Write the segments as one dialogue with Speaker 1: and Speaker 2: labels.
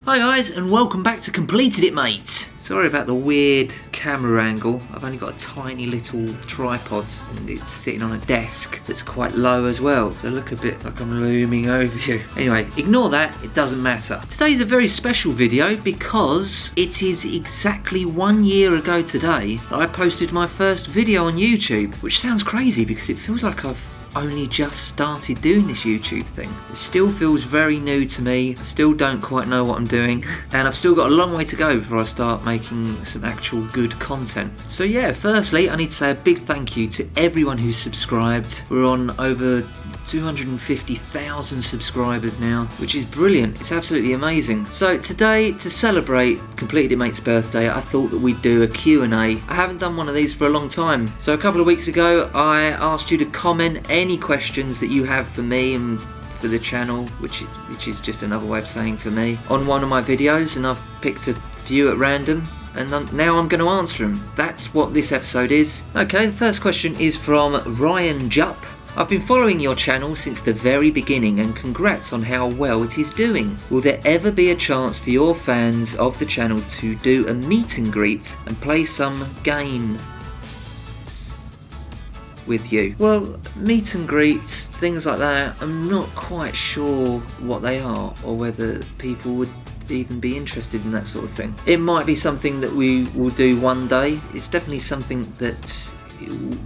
Speaker 1: Hi guys, and welcome back to Completed It Mate. Sorry about the weird camera angle. I've only got a tiny little tripod and it's sitting on a desk that's quite low as well, so I look a bit like I'm looming over you. Anyway, ignore that, it doesn't matter. Today's a very special video because it is exactly 1 year ago today that I posted my first video on YouTube, which sounds crazy because it feels like I've only just started doing this YouTube thing. It still feels very new to me. I still don't quite know what I'm doing, and I've still got a long way to go before I start making some actual good content. So yeah, firstly I need to say a big thank you to everyone who's subscribed. We're on over 250,000 subscribers now, which is brilliant. It's absolutely amazing. So today, to celebrate Completed It Mate's birthday, I thought that we'd do a Q&A. I haven't done one of these for a long time. So a couple of weeks ago, I asked you to comment any questions that you have for me and for the channel, which is just another way of saying for me, on one of my videos, and I've picked a few at random. And now I'm going to answer them. That's what this episode is. Okay, the first question is from Ryan Jupp. I've been following your channel since the very beginning, and congrats on how well it is doing. Will there ever be a chance for your fans of the channel to do a meet and greet and play some games with you? Well, meet and greets, things like that, I'm not quite sure what they are or whether people would even be interested in that sort of thing. It might be something that we will do one day. It's definitely something that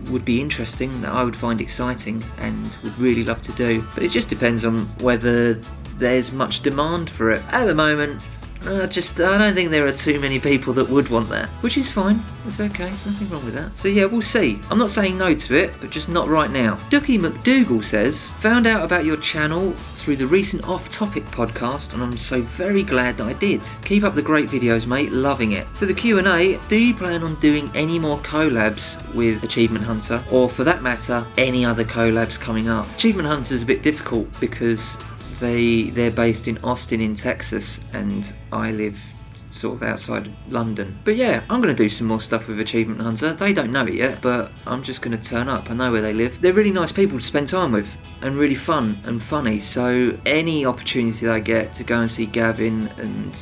Speaker 1: would be interesting, that I would find exciting and would really love to do, but it just depends on whether there's much demand for it. At the moment, I don't think there are too many people that would want that, which is fine. It's okay, nothing wrong with that. So yeah, we'll see. I'm not saying no to it, but just not right now. Dookie McDougal says, found out about your channel through the recent Off Topic podcast, and I'm so very glad that I did. Keep up the great videos, mate, loving it. For the Q&A, do you plan on doing any more collabs with Achievement Hunter, or for that matter, any other collabs coming up? Achievement Hunter's a bit difficult because they're based in Austin in Texas, and I live sort of outside of London. But yeah, I'm going to do some more stuff with Achievement Hunter. They don't know it yet, but I'm just going to turn up. I know where they live. They're really nice people to spend time with, and really fun and funny, so any opportunity that I get to go and see Gavin and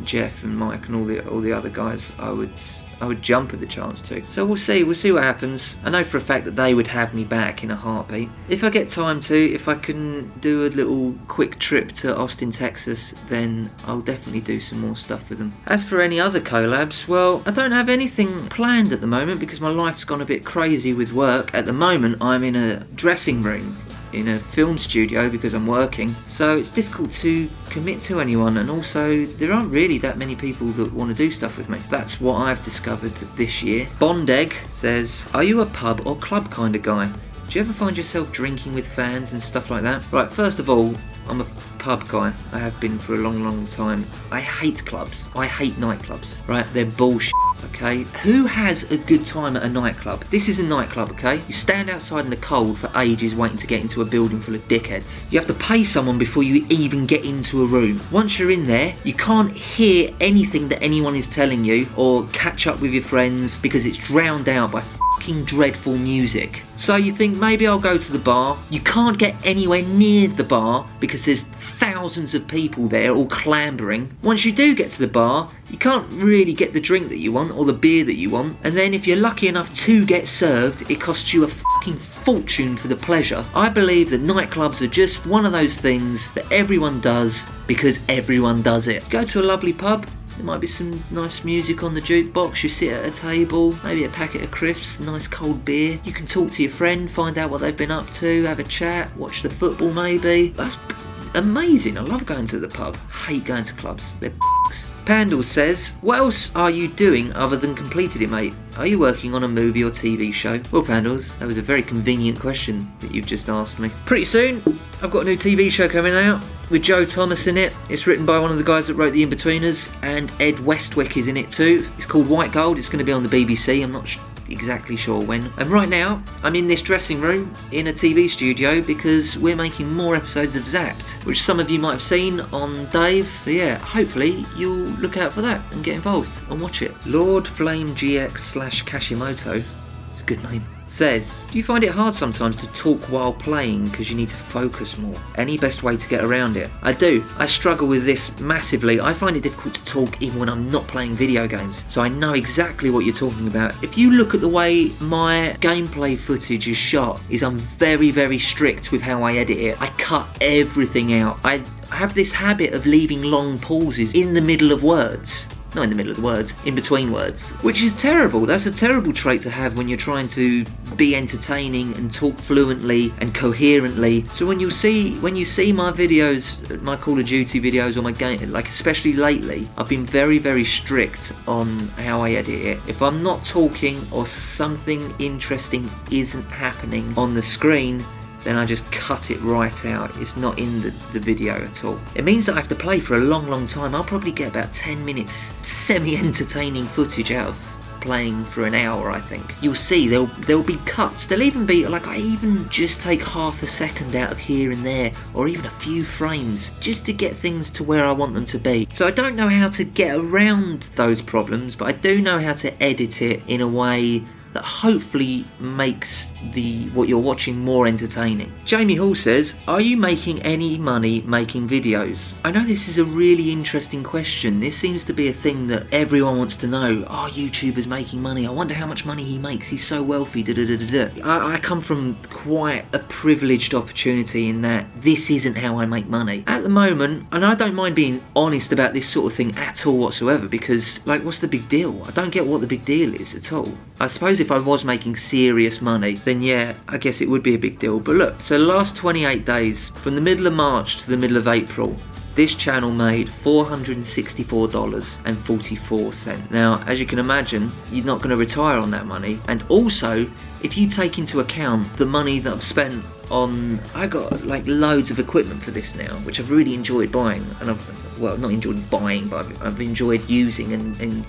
Speaker 1: Jeff and Mike and all the other guys, I would jump at the chance to. So we'll see what happens. I know for a fact that they would have me back in a heartbeat. If I get time to, if I can do a little quick trip to Austin, Texas, then I'll definitely do some more stuff with them. As for any other collabs, well, I don't have anything planned at the moment because my life's gone a bit crazy with work. At the moment, I'm in a dressing room in a film studio because I'm working, so it's difficult to commit to anyone, and also there aren't really that many people that want to do stuff with me. That's what I've discovered this year. Bondegg says, are you a pub or club kind of guy? Do you ever find yourself drinking with fans and stuff like that? Right, first of all, I'm a pub guy. I have been for a long time. I hate clubs. I hate nightclubs. Right, they're bullshit, okay? Who has a good time at a nightclub? This is a nightclub, okay? You stand outside in the cold for ages waiting to get into a building full of dickheads. You have to pay someone before you even get into a room. Once you're in there, you can't hear anything that anyone is telling you or catch up with your friends because it's drowned out by dreadful music. So you think, maybe I'll go to the bar. You can't get anywhere near the bar because there's thousands of people there all clambering. Once you do get to the bar, you can't really get the drink that you want or the beer that you want, and then if you're lucky enough to get served, it costs you a fucking fortune for the pleasure. I believe that nightclubs are just one of those things that everyone does because everyone does it. Go to a lovely pub, there might be some nice music on the jukebox, you sit at a table, maybe a packet of crisps, nice cold beer. You can talk to your friend, find out what they've been up to, have a chat, watch the football maybe. That's amazing. I love going to the pub. Hate going to clubs. They're Pandal says, what else are you doing other than Completed It Mate? Are you working on a movie or TV show? Well, Pandals, that was a very convenient question that you've just asked me. Pretty soon, I've got a new TV show coming out with Joe Thomas in it. It's written by one of the guys that wrote The Inbetweeners, and Ed Westwick is in it too. It's called White Gold. It's going to be on the BBC. I'm not exactly sure when. And right now, I'm in this dressing room in a TV studio because we're making more episodes of Zapped, which some of you might have seen on Dave. So yeah, hopefully you'll look out for that and get involved and watch it. Lord Flame GX / Kashimoto. It's a good name. says, do you find it hard sometimes to talk while playing because you need to focus more? Any best way to get around it? I do. I struggle with this massively. I find it difficult to talk even when I'm not playing video games. So I know exactly what you're talking about. If you look at the way my gameplay footage is shot, I'm very, very strict with how I edit it. I cut everything out. I have this habit of leaving long pauses in the middle of words. Not in the middle of the words, in between words. Which is terrible. That's a terrible trait to have when you're trying to be entertaining and talk fluently and coherently. So when you see my videos, my Call of Duty videos or my game, like especially lately, I've been very, very strict on how I edit it. If I'm not talking or something interesting isn't happening on the screen, then I just cut it right out. It's not in the video at all. It means that I have to play for a long, long time. I'll probably get about 10 minutes semi-entertaining footage out of playing for an hour, I think. You'll see there'll be cuts. There'll even be, like, I even just take half a second out of here and there, or even a few frames, just to get things to where I want them to be. So I don't know how to get around those problems, but I do know how to edit it in a way that hopefully makes what you're watching more entertaining. Jamie Hall says, are you making any money making videos? I know this is a really interesting question. This seems to be a thing that everyone wants to know. Are YouTubers making money? I wonder how much money he makes. He's so wealthy. I come from quite a privileged opportunity in that this isn't how I make money. At the moment, and I don't mind being honest about this sort of thing at all whatsoever, because, like, what's the big deal? I don't get what the big deal is at all. I suppose if I was making serious money, then yeah, I guess it would be a big deal. But look, so the last 28 days, from the middle of March to the middle of April, this channel made $464.44. Now, as you can imagine, you're not going to retire on that money. And also, if you take into account the money that I've spent on, I got like loads of equipment for this now, which I've really enjoyed buying. And I've, well, not enjoyed buying, but I've enjoyed using and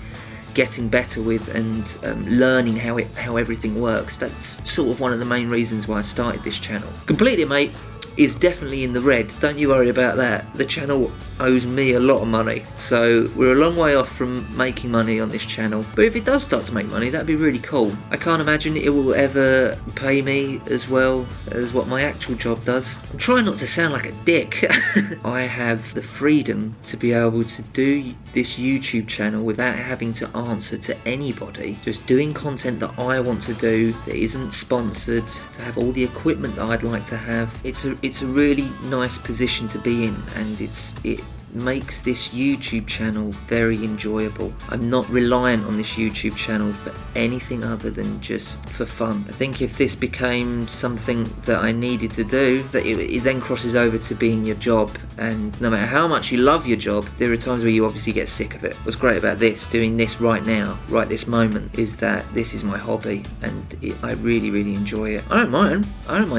Speaker 1: getting better with, and learning how everything works. That's sort of one of the main reasons why I started this channel. Completely Mate is definitely in the red, don't you worry about that. The channel owes me a lot of money, so we're a long way off from making money on this channel. But if it does start to make money, that'd be really cool. I can't imagine it will ever pay me as well as what my actual job does. I'm trying not to sound like a dick. I have the freedom to be able to do this YouTube channel without having to answer to anybody, just doing content that I want to do that isn't sponsored, to have all the equipment that I'd like to have. It's a really nice position to be in, and it makes this YouTube channel very enjoyable. I'm not reliant on this YouTube channel for anything other than just for fun. I think if this became something that I needed to do, that it then crosses over to being your job, and no matter how much you love your job, there are times where you obviously get sick of it. What's great about doing this right now, right this moment, is that this is my hobby, and I really, really enjoy it. I don't mind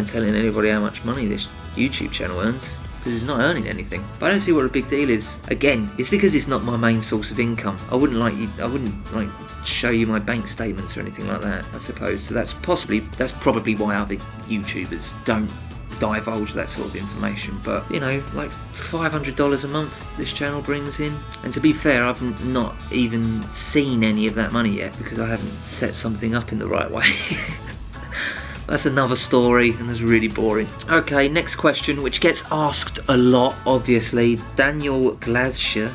Speaker 1: telling anybody how much money this YouTube channel earns, because it's not earning anything. But I don't see what a big deal is. Again, it's because it's not my main source of income. I wouldn't show you my bank statements or anything like that, I suppose. So that's probably why other YouTubers don't divulge that sort of information. But you know, like $500 a month this channel brings in, and to be fair, I've not even seen any of that money yet because I haven't set something up in the right way. That's another story, and that's really boring. Okay, next question, which gets asked a lot, obviously. Daniel Glazsher.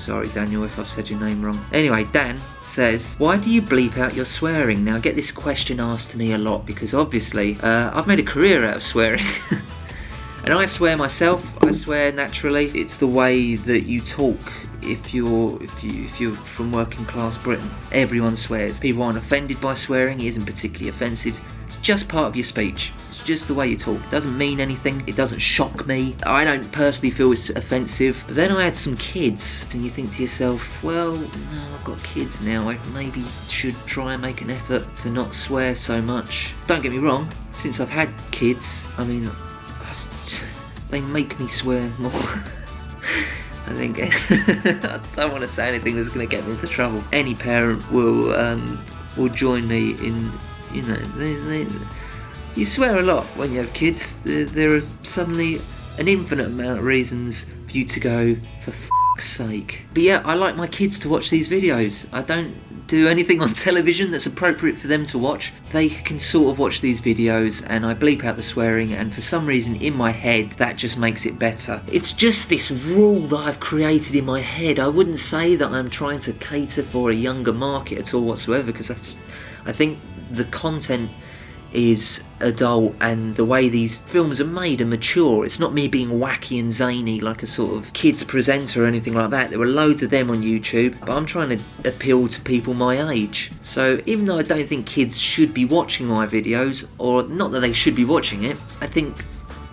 Speaker 1: Sorry, Daniel, if I've said your name wrong. Anyway, Dan says, why do you bleep out your swearing? Now, I get this question asked to me a lot because obviously I've made a career out of swearing. And I swear myself, I swear naturally. It's the way that you talk. If you're from working class Britain, everyone swears. People aren't offended by swearing. It isn't particularly offensive. It's just part of your speech. It's just the way you talk. It doesn't mean anything. It doesn't shock me. I don't personally feel it's offensive. Then I had some kids, and you think to yourself, well, no, I've got kids now. I maybe should try and make an effort to not swear so much. Don't get me wrong. Since I've had kids, I mean, they make me swear more. I think I don't want to say anything that's going to get me into trouble. Any parent will join me in, you know, you swear a lot when you have kids. There are suddenly an infinite amount of reasons for you to go, for f***'s sake. But yeah, I like my kids to watch these videos. I don't do anything on television that's appropriate for them to watch, they can sort of watch these videos, and I bleep out the swearing, and for some reason in my head that just makes it better. It's just this rule that I've created in my head. I wouldn't say that I'm trying to cater for a younger market at all whatsoever, because I think the content is adult, and the way these films are made are mature. It's not me being wacky and zany like a sort of kids presenter or anything like that. There were loads of them on YouTube, but I'm trying to appeal to people my age. So even though I don't think kids should be watching my videos, or not that they should be watching it, I think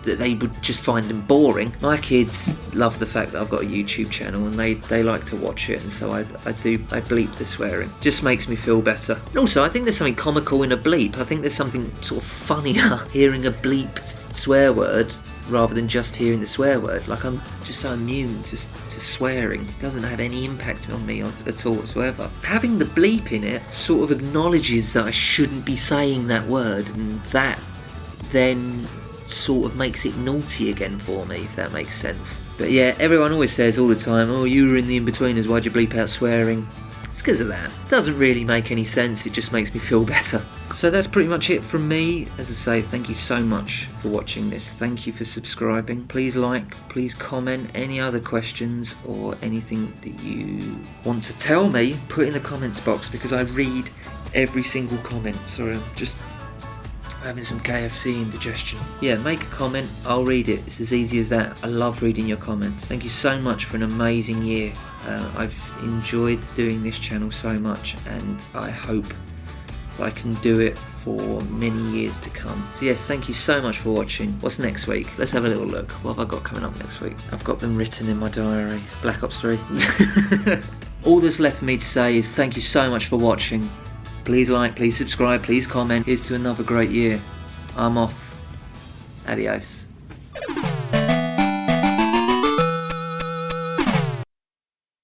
Speaker 1: that they would just find them boring. My kids love the fact that I've got a YouTube channel, and they like to watch it, and so I bleep the swearing. Just makes me feel better. And also, I think there's something comical in a bleep. I think there's something sort of funnier hearing a bleeped swear word rather than just hearing the swear word. Like, I'm just so immune to swearing. It doesn't have any impact on me at all whatsoever. Having the bleep in it sort of acknowledges that I shouldn't be saying that word, and that then sort of makes it naughty again for me, if that makes sense. But yeah, everyone always says all the time, oh, you were in the in-betweeners, why'd you bleep out swearing? It's because of that. It doesn't really make any sense, it just makes me feel better. So that's pretty much it from me. As I say, thank you so much for watching this. Thank you for subscribing. Please like, please comment. Any other questions or anything that you want to tell me, put in the comments box, because I read every single comment. Sorry, I'm just having some KFC indigestion. Yeah, make a comment, I'll read it. It's as easy as that. I love reading your comments. Thank you so much for an amazing year. I've enjoyed doing this channel so much, and I hope I can do it for many years to come. So yes, thank you so much for watching. What's next week? Let's have a little look. What have I got coming up next week? I've got them written in my diary. Black Ops 3. All that's left for me to say is thank you so much for watching. Please like, please subscribe, please comment. Here's to another great year. I'm off. Adios.